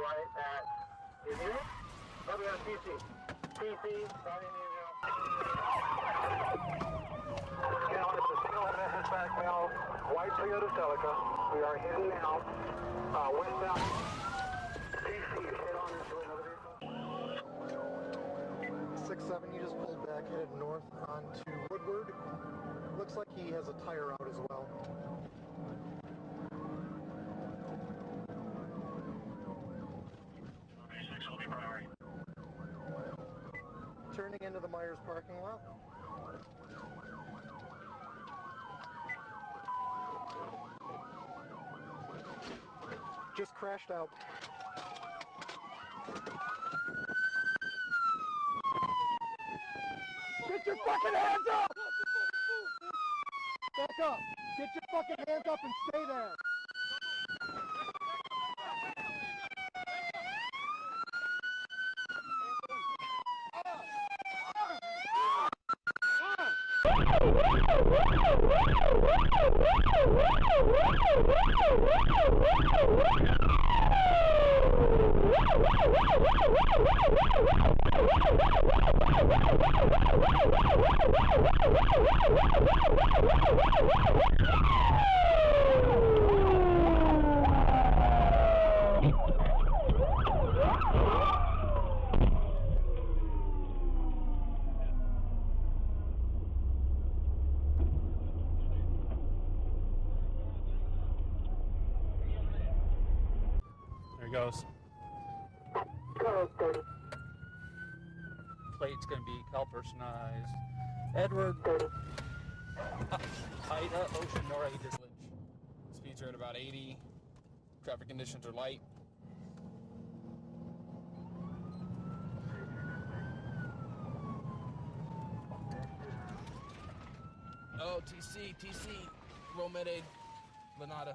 right at your unit. Oh, we got a TC. TC, starting in now. Now it's a single MS back now, white Toyota Celica. We are heading now, westbound. TC, head on into another vehicle. 6-7, you just pulled back, headed north onto Woodward. Looks like he has a tire out as well. Okay, 6 will be primary. Turning into the Myers parking lot. Just crashed out. Get your fucking hands up! Back up! Get your fucking hands up and stay there! There he goes. Plate's going to be Cal personalized. Edward. Ida Ocean Nora Lynch. Speeds are at about 80. Traffic conditions are light. Oh, TC, roll med aid, Lanada.